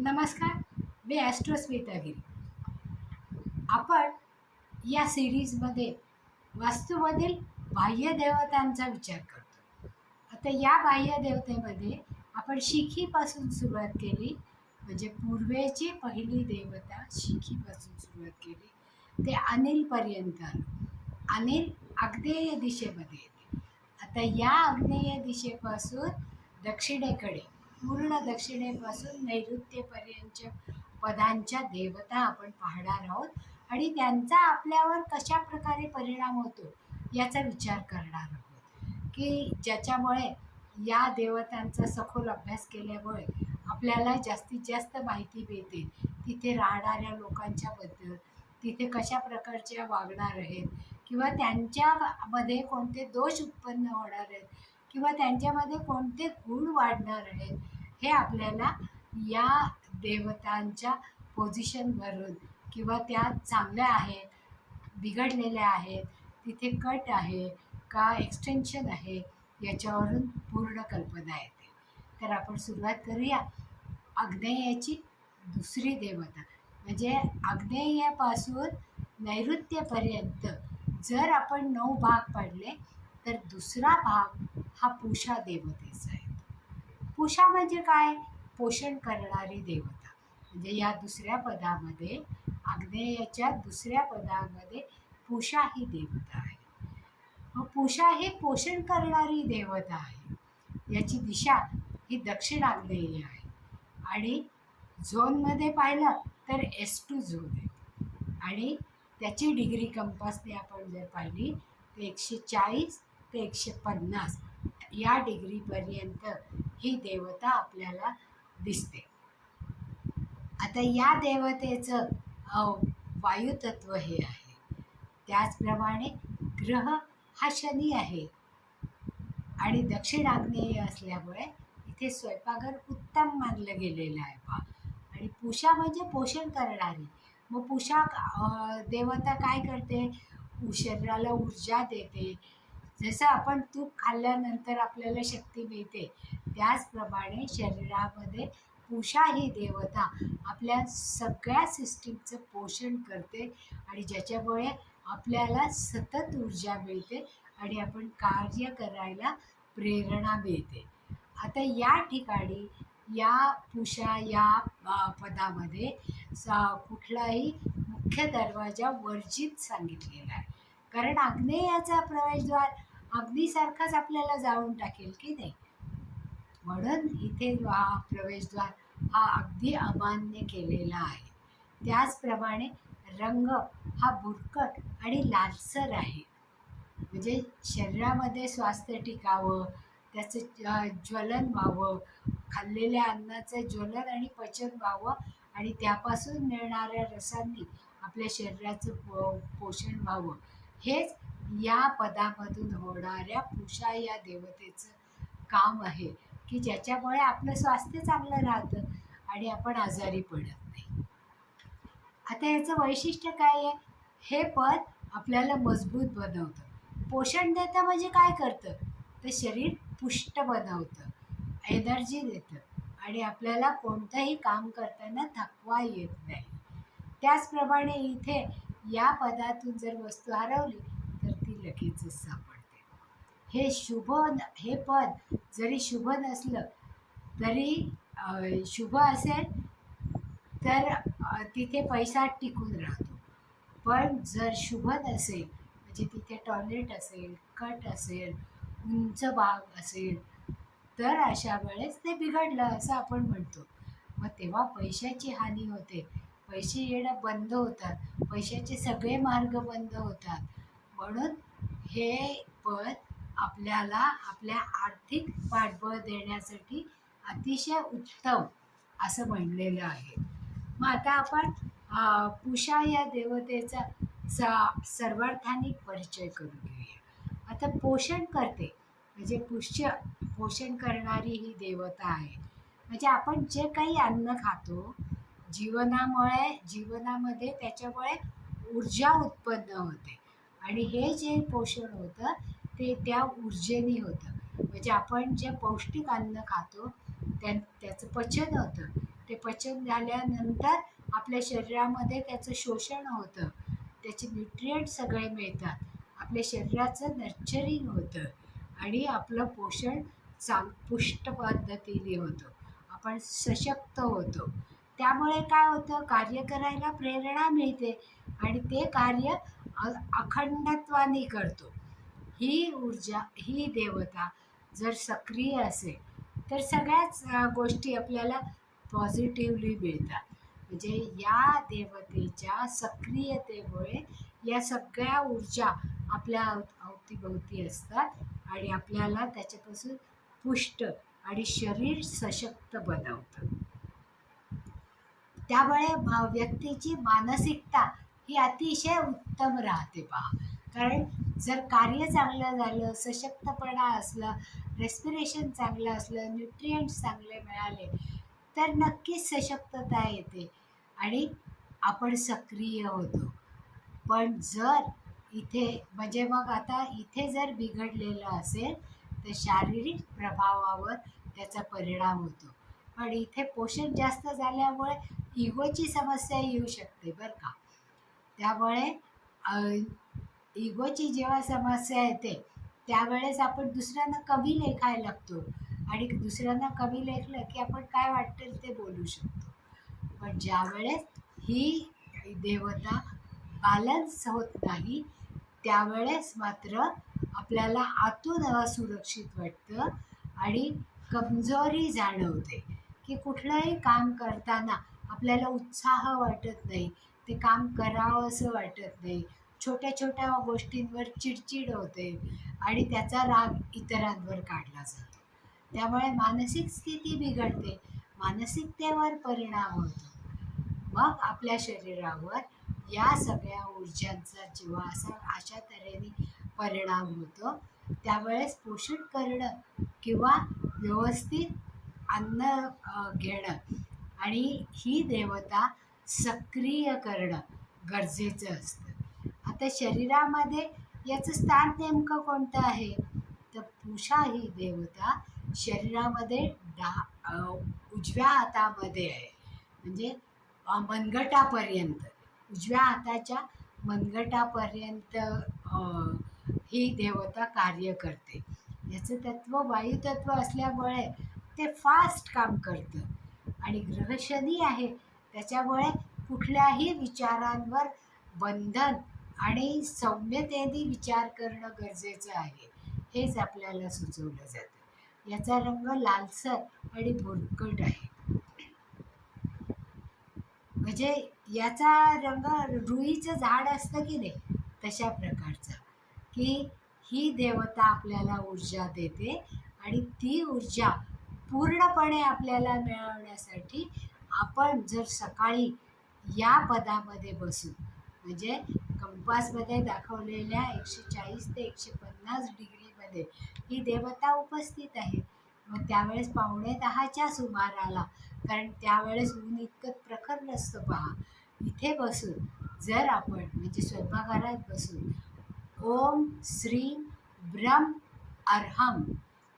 नमस्कार, मी ॲस्ट्रोस्मिता गिरी. आपण या सिरीजमध्ये वास्तूमधील बाह्य देवतांचा विचार करतो. आता या बाह्य देवतेमध्ये आपण शिखीपासून सुरुवात केली, म्हणजे पूर्वेची पहिली देवता शिखीपासून सुरुवात केली ते अनिलपर्यंत आलो. अनिल आग्नेय दिशेमध्ये येते. आता या आग्नेय दिशेपासून दक्षिणेकडे पूर्ण दक्षिणेपासून नैऋत्येपर्यंतच्या पदांच्या देवता आपण पाहणार आहोत आणि त्यांचा आपल्यावर कशा प्रकारे परिणाम होतो याचा विचार करणार आहोत, की ज्याच्यामुळे या देवतांचा सखोल अभ्यास केल्यामुळे आपल्याला जास्तीत जास्त माहिती मिळते तिथे राहणाऱ्या लोकांच्याबद्दल, तिथे कशा प्रकारच्या वागणार आहेत किंवा त्यांच्यामध्ये कोणते दोष उत्पन्न होणार आहेत किंवा त्यांच्यामध्ये कोणते गुण वाढणार आहेत, हे आपल्याला या देवतांच्या पोझिशनवरून किंवा त्या चांगल्या आहेत, बिघडलेल्या आहेत, तिथे कट आहे का एक्सटेन्शन आहे याच्यावरून पूर्ण कल्पना येते. तर आपण सुरुवात करूया. आग्नेयाची दुसरी देवता म्हणजे आग्नेयापासून नैऋत्येपर्यंत जर आपण 9 भाग पाडले तर दुसरा भाग हा पूषा देवतेचा आहे. पूषा म्हणजे काय? पोषण करणारी देवता. म्हणजे या दुसऱ्या पदामध्ये, आग्नेयाच्या दुसऱ्या पदामध्ये पूषा ही देवता आहे. मग पूषा ही पोषण करणारी देवता आहे. याची दिशा ही दक्षिण आग्नेय आहे आणि झोनमध्ये पाहिलं तर S2 झोन आहे आणि त्याची डिग्री कंपासने आपण जर पाहिली तर 140 ते 150 या डिग्रीपर्यंत ही देवता आपल्याला दिसते. आता या देवतेचं वायुतत्व हे आहे. त्याचप्रमाणे ग्रह हा शनी आहे आणि दक्षिण आग्नेय असल्यामुळे इथे स्वयंपाकघर उत्तम मानलं गेलेलं आहे पहा. आणि पूषा म्हणजे पोषण करणारी. मग पूषा देवता काय करते? शरीराला ऊर्जा देते. जसं आपण तूप खाल्ल्यानंतर आपल्याला शक्ती मिळते त्याचप्रमाणे शरीरामध्ये पूषा ही देवता आपल्या सगळ्या सिस्टीमचं पोषण करते आणि ज्याच्यामुळे आपल्याला सतत ऊर्जा मिळते आणि आपण कार्य करायला प्रेरणा मिळते. आता या ठिकाणी या पूषा या पदामध्ये कुठलाही मुख्य दरवाजा वर्जित सांगितलेला आहे. कारण आग्नेयाचा प्रवेशद्वार अग्नीसारखाच आपल्याला जाळून टाकेल की नाही, म्हणून इथे हा प्रवेशद्वार हा अगदी अमान्य केलेला आहे. त्याचप्रमाणे रंग हा बुरकट आणि लालसर आहे. म्हणजे शरीरामध्ये स्वास्थ्य टिकावं, त्याचं ज्वलन व्हावं, खाल्लेल्या अन्नाचं ज्वलन आणि पचन व्हावं आणि त्यापासून मिळणाऱ्या रसांनी आपल्या शरीराचं पोषण व्हावं, हेच या पदामधून होणाऱ्या पूषा या देवतेचं काम आहे, की ज्याच्यामुळे आपलं स्वास्थ्य चांगलं राहतं आणि आपण आजारी पडत नाही. आता याचं वैशिष्ट्य काय आहे? हे पद आपल्याला मजबूत बनवतं. पोषण देतं म्हणजे काय करतं? तर शरीर पुष्ट बनवतं, एनर्जी देतं आणि आपल्याला कोणतंही काम करताना थकवा येत नाही. त्याचप्रमाणे इथे या पदातून जर वस्तू हरवली तर ती लगेचच सापडते. हे पद जरी शुभ नसलं तरी शुभ असेल तर तिथे पैसा टिकून राहतो. पण जर शुभ नसेल म्हणजे तिथे टॉयलेट असेल, कट असेल, उंच भाग असेल तर अशा वेळेस ते बिघडलं असं आपण म्हणतो. मग तेव्हा पैशाची हानी होते, पैसे येणं बंद होतात, पैशाचे सगळे मार्ग बंद होतात. म्हणून हे पद आपल्याला आपल्या आर्थिक पाठबळ देण्यासाठी अतिशय उत्तम असं म्हणलेलं आहे. मग आता आपण पूषा या देवतेचा सर्वार्थाने परिचय करून घेऊया. आता पोषण करते म्हणजे पोषण करणारी ही देवता आहे. म्हणजे आपण जे काही अन्न खातो जीवनामध्ये त्याच्यामुळे ऊर्जा उत्पन्न होते आणि हे जे पोषण होतं ते त्या ऊर्जेने होतं. म्हणजे आपण जे पौष्टिक अन्न खातो त्याचं पचन होतं ते पचन झाल्यानंतर आपल्या शरीरामध्ये त्याचं शोषण होतं, त्याचे न्यूट्रिएंट सगळे मिळतात, आपल्या शरीराचं नर्चरिंग होतं आणि आपलं पोषण पुष्ट पद्धतीने होतं, आपण सशक्त होतो. त्यामुळे काय होतं, कार्य करायला प्रेरणा मिळते आणि ते कार्य अखंडत्वाने करतो. ही ऊर्जा, ही देवता जर सक्रिय असेल तर सगळ्याच गोष्टी आपल्याला पॉझिटिव्हली मिळतात. म्हणजे या देवतेच्या सक्रियतेमुळे या सगळ्या ऊर्जा आपल्या अवतीभोवती असतात आणि आपल्याला त्याच्यापासून पुष्ट आणि शरीर सशक्त बनवतं. त्यामुळे व्यक्तीची मानसिकता ही अतिशय उत्तम राहते पहा. कारण जर कार्य चांगलं झालं, सशक्तपणा असला, रेस्पिरेशन चांगलं असलं, न्यूट्रिएंट्स चांगले मिळाले तर नक्कीच सशक्तता येते आणि आपण सक्रिय होतो. पण जर इथे म्हणजे मग आता इथे जर बिघडलेलं असेल तर शारीरिक प्रभावावर त्याचा परिणाम होतो. पण इथे पोषण जास्त झाल्यामुळे इगोची समस्या येऊ शकते बरं का. त्यामुळे इगोची जेव्हा समस्या येते त्यावेळेस आपण दुसऱ्यांना कमी लेखायला लागतो आणि दुसऱ्यांना कमी लेखलं की आपण काय वाटेल ते बोलू शकतो. पण ज्यावेळेस ही देवता बॅलन्स होत नाही त्यावेळेस मात्र आपल्याला आतून असुरक्षित वाटतं आणि कमजोरी जाणवते की कुठलंही काम करताना आपल्याला उत्साह वाटत नाही, ते काम करावं असं वाटत नाही, छोट्या छोट्या गोष्टींवर चिडचिड होते आणि त्याचा राग इतरांवर काढला जातो. त्यामुळे मानसिक स्थिती बिघडते, मानसिकतेवर परिणाम होतो. मग आपल्या शरीरावर या सगळ्या ऊर्जांचा जेव्हा अशा तऱ्हेने परिणाम होतो त्यावेळेस पोषण करणं किंवा व्यवस्थित अन्न घेणं आणि ही देवता सक्रिय करणं गरजेचं असतं. आता शरीरामध्ये याचं स्थान नेमकं कोणतं आहे तर पूषा ही देवता शरीरामध्ये उजव्या हातामध्ये आहे. म्हणजे मनगटापर्यंत, उजव्या हाताच्या मनगटापर्यंत ही देवता कार्य करते. याचं तत्त्व वायुतत्व असल्यामुळे ते फास्ट काम करतं आणि ग्रह शनी आहे त्याच्यामुळे कुठल्याही विचारांवर बंधन आणि सौम्यतेने विचार करणं गरजेचं आहे, हेच आपल्याला सुचवलं जातं. याचा रंग लालसर आणि भुरकट आहे. म्हणजे याचा रंग रुईचं झाड असतं की नाही तशा प्रकारचा, की ही देवता आपल्याला ऊर्जा देते आणि ती ऊर्जा पूर्णपणे आपल्याला मिळवण्यासाठी आपण जर सकाळी या पदामध्ये बसून म्हणजे कंपासमध्ये दाखवलेल्या 140 ते 150 डिग्रीमध्ये ही देवता उपस्थित आहे. मग त्यावेळेस 9:45च्या सुमाराला, कारण त्यावेळेस ऊन इतकं प्रखर नसतं पहा, इथे बसून जर आपण म्हणजे स्वयंपाकघरात बसून ओम श्रीं ब्रह्म अर्हम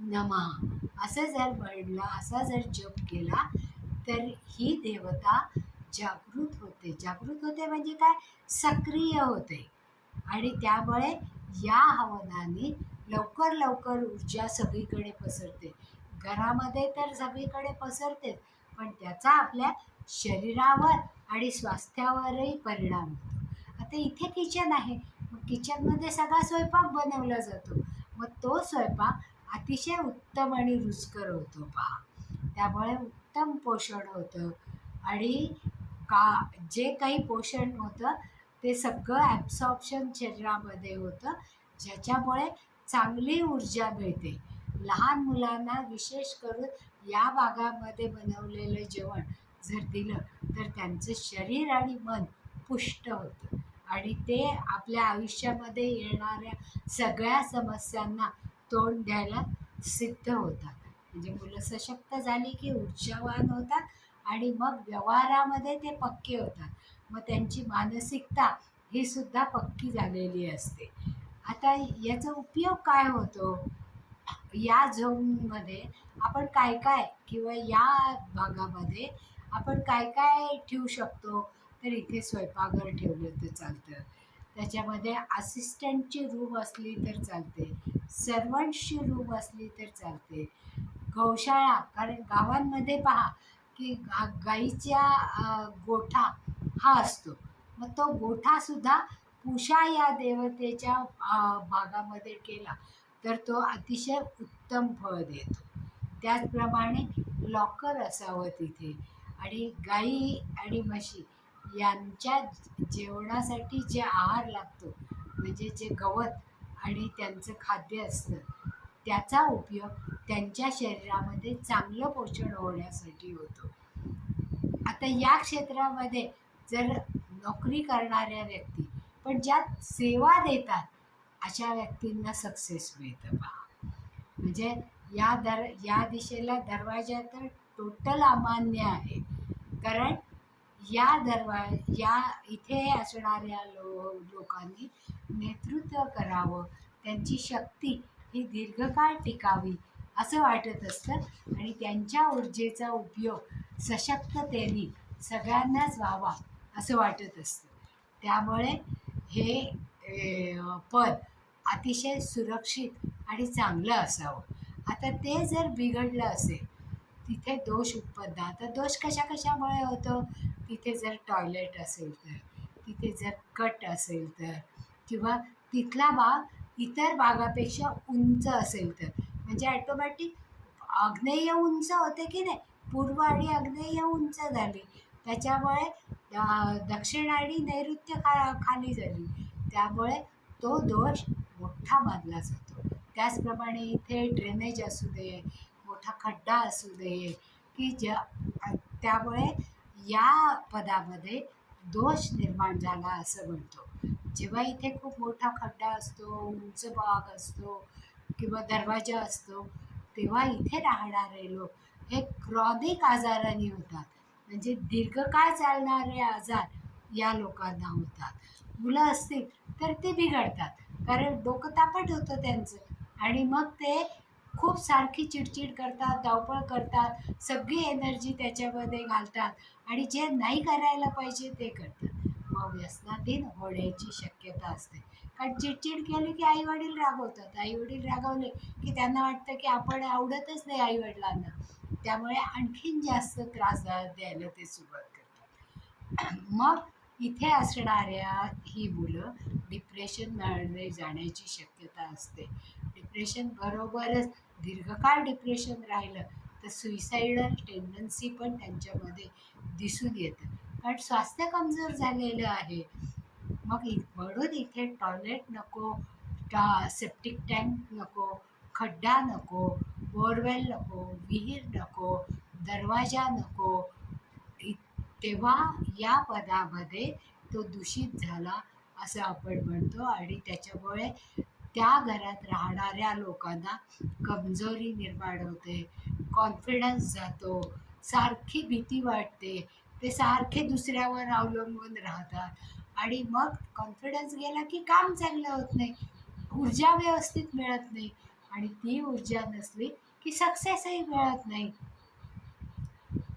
नमः असं जर म्हणलं, असा जर जप केला तर ही देवता जागृत होते. जागृत होते म्हणजे काय, सक्रिय होते आणि त्यामुळे या हवनाने लवकर लवकर ऊर्जा सगळीकडे पसरते. घरामध्ये तर सगळीकडे पसरतेच पण त्याचा आपल्या शरीरावर आणि स्वास्थ्यावरही परिणाम होतो. आता इथे किचन आहे, मग किचनमध्ये सगळा स्वयंपाक बनवला जातो, मग तो स्वयंपाक अतिशय उत्तम आणि रुचकर होतो पहा. त्यामुळे उत्तम पोषण होतं आणि जे काही पोषण होतं ते सगळं ॲब्सॉर्प्शन शरीरामध्ये होतं, ज्याच्यामुळे चांगली ऊर्जा मिळते. लहान मुलांना विशेष करून या भागामध्ये बनवलेलं जेवण जर दिलं तर त्यांचं शरीर आणि मन पुष्ट होतं आणि ते आपल्या आयुष्यामध्ये येणाऱ्या सगळ्या समस्यांना तोंड द्यायला सिद्ध होतात. म्हणजे मुलं सशक्त झाली की ऊर्जावान होतात आणि मग व्यवहारामध्ये ते पक्के होतात. मग त्यांची मानसिकता ही सुद्धा पक्की झालेली असते. आता याचा उपयोग काय होतो, या झोनमध्ये आपण काय काय किंवा या भागामध्ये आपण काय काय ठेवू शकतो, तर इथे स्वयंपाकघर ठेवलं तर चालतं. त्याच्यामध्ये असिस्टंटची रूम असली तर चालते, सर्वंट्सची रूम असली तर चालते. गौशाळा, कारण गावांमध्ये पहा की गाईच्या गोठा हा असतो. मग तो गोठासुद्धा पूषा या देवतेच्या भागामध्ये केला तर तो अतिशय उत्तम फळ देतो. त्याचप्रमाणे लॉकर असावं तिथे. आणि गाई आणि म्हशी यांच्या जेवणासाठी जे आहार लागतो, म्हणजे जे गवत आणि त्यांचं खाद्य असतं, त्याचा उपयोग त्यांच्या शरीरामध्ये चांगलं पोषण होण्यासाठी होतो. आता या क्षेत्रामध्ये जर नोकरी करणाऱ्या व्यक्ती पण ज्यात सेवा देतात, अशा व्यक्तींना सक्सेस मिळतं पहा. म्हणजे या दिशेला दरवाजा तर टोटल अमान्य आहे. कारण या इथे असणाऱ्या लोकांनी नेतृत्व करावं, त्यांची शक्ती ही दीर्घकाळ टिकावी असं वाटत असतं आणि त्यांच्या ऊर्जेचा उपयोग सशक्ततेने सगळ्यांनाच व्हावा असं वाटत असतं. त्यामुळे हे पद अतिशय सुरक्षित आणि चांगलं असावं. आता ते जर बिघडलं असेल, तिथे दोष उत्पन्न. आता दोष कशामुळे होतो? तिथे जर टॉयलेट असेल तर, तिथे जर कट असेल तर, किंवा तिथला भाग इतर भागापेक्षा उंच असेल तर, म्हणजे ॲटोमॅटिक आग्नेय उंच होते की नाही, पूर्व आणि आग्नेय उंच झाली, त्याच्यामुळे दक्षिण आणि नैऋत्य खाली झाली, त्यामुळे तो दोष मोठा मानला जातो. त्याचप्रमाणे इथे ड्रेनेज असू दे, मोठा खड्डा असू दे, की त्यामुळे या पदामध्ये दोष निर्माण झाला असं म्हणतो. जेव्हा इथे खूप मोठा खड्डा असतो, उंच भाग असतो किंवा दरवाजा असतो, तेव्हा इथे राहणारे लोक हे क्रॉनिक आजाराने होतात. म्हणजे दीर्घकाळ चालणारे आजार या लोकांना होतात. मुलं असतील तर ते बिघडतात, कारण डोकं तापट होतं त्यांचं आणि मग ते खूप सारखी चिडचिड करतात, धावपळ करतात, सगळी एनर्जी त्याच्यामध्ये घालतात आणि जे नाही करायला पाहिजे ते करतात. मग व्यसनाधीन होण्याची शक्यता असते. कारण चिडचिड केली की आईवडील रागवतात, आईवडील रागवले की त्यांना वाटतं की आपण आवडतच नाही आईवडिलांना, त्यामुळे आणखीन जास्त त्रास द्यायला ते सुरुवात करतात. मग इथे असणाऱ्या ही मुलं डिप्रेशनमध्ये जाण्याची शक्यता असते. डिप्रेशन बरोबरच दीर्घकाळ डिप्रेशन राहिलं तर सुइसाइडल टेंडन्सी पण त्यांच्यामध्ये दिसून येतं, कारण स्वास्थ्य कमजोर झालेलं आहे. मग म्हणून इथे टॉयलेट नको, सेप्टिक टँक नको, खड्डा नको, बोरवेल नको, विहीर नको, दरवाजा नको. तेव्हा या पदामध्ये तो दूषित झाला असं आपण म्हणतो आणि त्याच्यामुळे त्या घरात राहणाऱ्या लोकांना कमजोरी निर्माण होते, कॉन्फिडन्स जातो, सारखी भीती वाटते, ते सारखे दुसऱ्यावर अवलंबून राहतात आणि मग कॉन्फिडन्स गेला की काम चांगलं होत नाही, ऊर्जा व्यवस्थित मिळत नाही आणि ती ऊर्जा नसली की सक्सेसही मिळत नाही.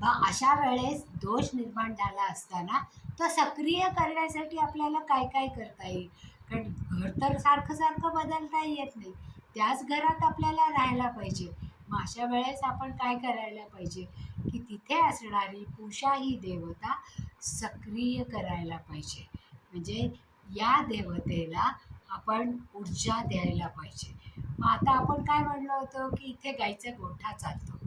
मग अशा वेळेस दोष निर्माण झाला असताना तो सक्रिय करण्यासाठी आपल्याला काय काय करता येईल? कारण घर तर सारखं सारखं बदलता येत नाही, त्याच घरात आपल्याला राहायला पाहिजे. मग अशा वेळेस आपण काय करायला पाहिजे की तिथे असणारी पूषा ही देवता सक्रिय करायला पाहिजे. म्हणजे या देवतेला आपण ऊर्जा द्यायला पाहिजे. मग आता आपण काय म्हणलो होतो की इथे गाईचा गोठा चालतो,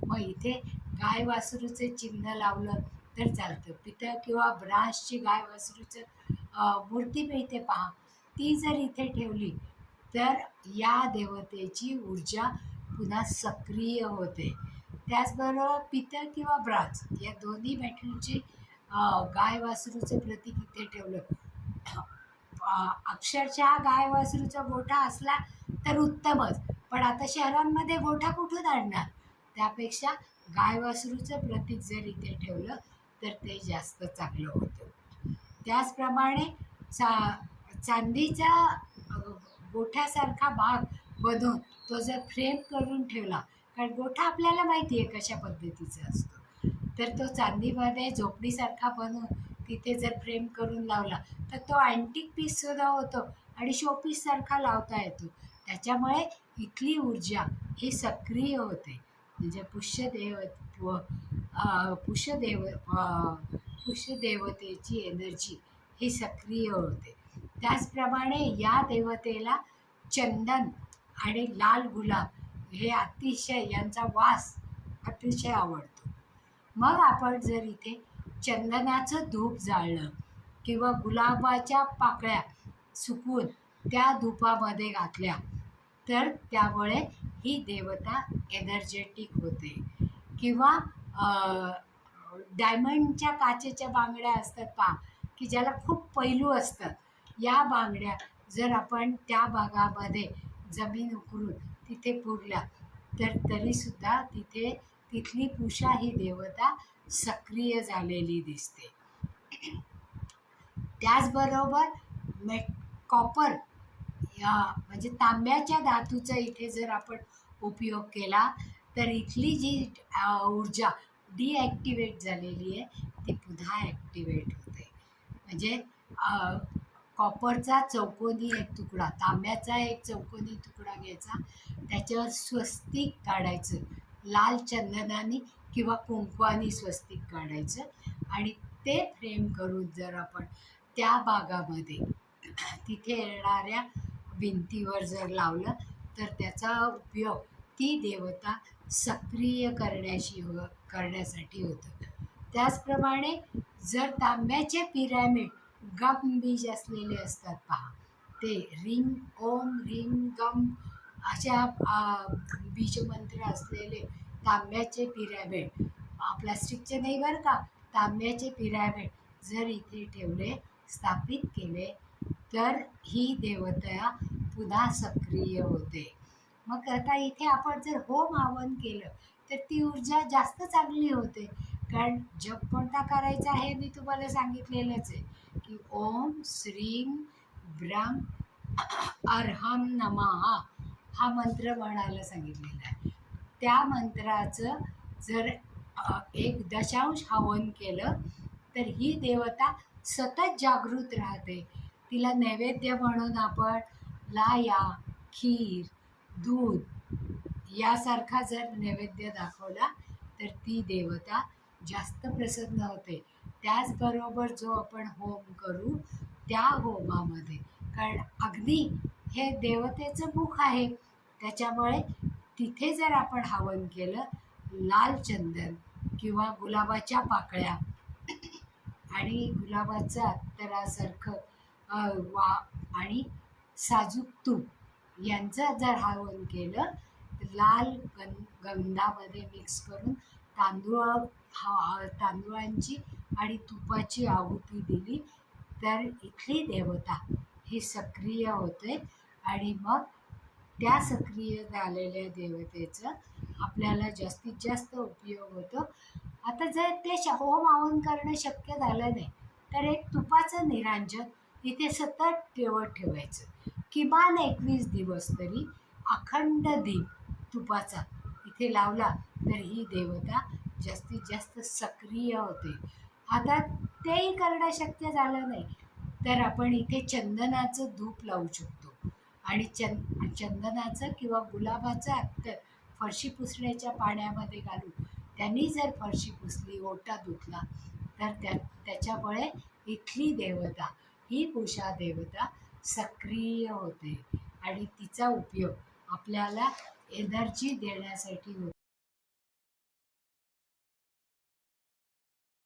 मग इथे गाय वासरूचे चिन्ह लावलं तर चालतं. पितळ किंवा ब्रासची गाय वासरूचं मूर्ती मिळते पहा, ती जर इथे ठेवली तर या देवतेची ऊर्जा पुन्हा सक्रिय होते. त्याचबरोबर पितळ किंवा ब्रास या दोन्ही मेटलची गाय वासरूचं प्रतीक इथे ठेवलं, अक्षरशः गाय वासरूचा गोठा असला तर उत्तमच, पण आता शहरांमध्ये गोठा कुठून आणणार? त्यापेक्षा गाय वासरूचं प्रतीक जर इथे ठेवलं तर ते जास्त चांगलं होतं. त्याचप्रमाणे चांदीचा गोठ्यासारखा भाग बनवून तो जर फ्रेम करून ठेवला, कारण गोठा आपल्याला माहिती आहे कशा पद्धतीचा असतो, तर तो चांदीमध्ये झोपडीसारखा बनवून तिथे जर फ्रेम करून लावला तर तो अँटिक पीससुद्धा होतो आणि शोपीससारखा लावता येतो. त्याच्यामुळे इथली ऊर्जा ही सक्रिय होते. म्हणजे पुष्यदेवतेची एनर्जी ही सक्रिय होते. त्याचप्रमाणे या देवतेला चंदन आणि लाल गुलाब हे अतिशय, यांचा वास अतिशय आवडतो. मग आपण जर इथे चंदनाचं धूप जाळलं किंवा गुलाबाच्या पाकळ्या सुकवून त्या धुपामध्ये घातल्या तर त्यामुळे ही देवता एनर्जेटिक होते. किंवा डायमंडच्या काचेच्या बांगड्या असतात पहा, की ज्याला खूप पैलू असतात. या बांगड्या जर आपण त्या भागामध्ये जमीन उकरून तिथे पुरल्या तर तरीसुद्धा तिथली पूषा ही देवता सक्रिय झालेली दिसते. त्याचबरोबर कॉपर म्हणजे तांब्याच्या धातूचा इथे जर आपण उपयोग केला तर इथली जी ऊर्जा डिॲक्टिवेट झालेली आहे ती पुन्हा ॲक्टिवेट होते. म्हणजे कॉपरचा चौकोनी एक तुकडा, तांब्याचा एक चौकोनी तुकडा घ्यायचा, त्याच्यावर स्वस्तिक काढायचं, लाल चंदनाने किंवा कुंकवानी स्वस्तिक काढायचं आणि ते फ्रेम करून जर आपण त्या भागामध्ये तिथे येणाऱ्या भिंतीवर जर लावलं तर त्याचा उपयोग ती देवता सक्रिय करण्यासाठी होतं. त्याचप्रमाणे जर तांब्याचे पिरॅमिड गम बीज असलेले असतात पहा, ते रिम ओम ह्रीम गम अशा बीजमंत्र असलेले तांब्याचे पिरॅमिड, प्लास्टिकचे नाही बरं का, तांब्याचे पिरॅमिड जर इथे ठेवले, स्थापित केले तर ही देवता पुन्हा सक्रिय होते. मग आता इथे आपण जर होम हवन केलं तर ती ऊर्जा जास्त चांगली होते. कारण जप कोणता करायचा हे मी तुम्हाला सांगितलेलंच आहे की ओम श्रीं ब्रह्म अर्हम नमः हा मंत्र म्हणायला सांगितलेला आहे. त्या मंत्राचं जर 1 हवन केलं तर ही देवता सतत जागृत राहते. तिला नैवेद्य म्हणून आपण लाया, खीर, दूध यासारखा जर नैवेद्य दाखवला तर ती देवता जास्त प्रसन्न होते. त्याचबरोबर जो आपण होम करू त्या होमामध्ये, कारण अग्नी हे देवतेचं मुख आहे, त्याच्यामुळे तिथे जर आपण हवन केलं, लाल चंदन किंवा गुलाबाच्या पाकळ्या आणि गुलाबाचं अत्तरासारखं आणि साजूक तूप यांचं जर हवन केलं, लाल गंधामध्ये मिक्स करून तांदूळांची आणि तुपाची आहुती दिली तर इथली देवता ही सक्रिय होते आणि मग त्या सक्रिय झालेल्या देवतेचं आपल्याला जास्तीत जास्त उपयोग होतो. आता जर ते होम हवन करणं शक्य झालं नाही तर एक तुपाचं निरांजन इथे सतत ठेवायचं. किमान 21 दिवस तरी अखंड दीप तुपाचा इथे लावला तर ही देवता जास्तीत जास्त सक्रिय होते. आता तेही करणं शक्य झालं नाही तर आपण इथे चंदनाचं धूप लावू शकतो आणि चंदनाचं किंवा गुलाबाचं अत्तर फरशी पुसण्याच्या पाण्यामध्ये घालून त्यांनी जर फरशी पुसली, ओटा धुतला तर त्याच्यामुळे इथली देवता ही पूषा देवता सक्रिय होते आणि तिचा उपयोग आपल्याला एनर्जी देण्यासाठी होतो.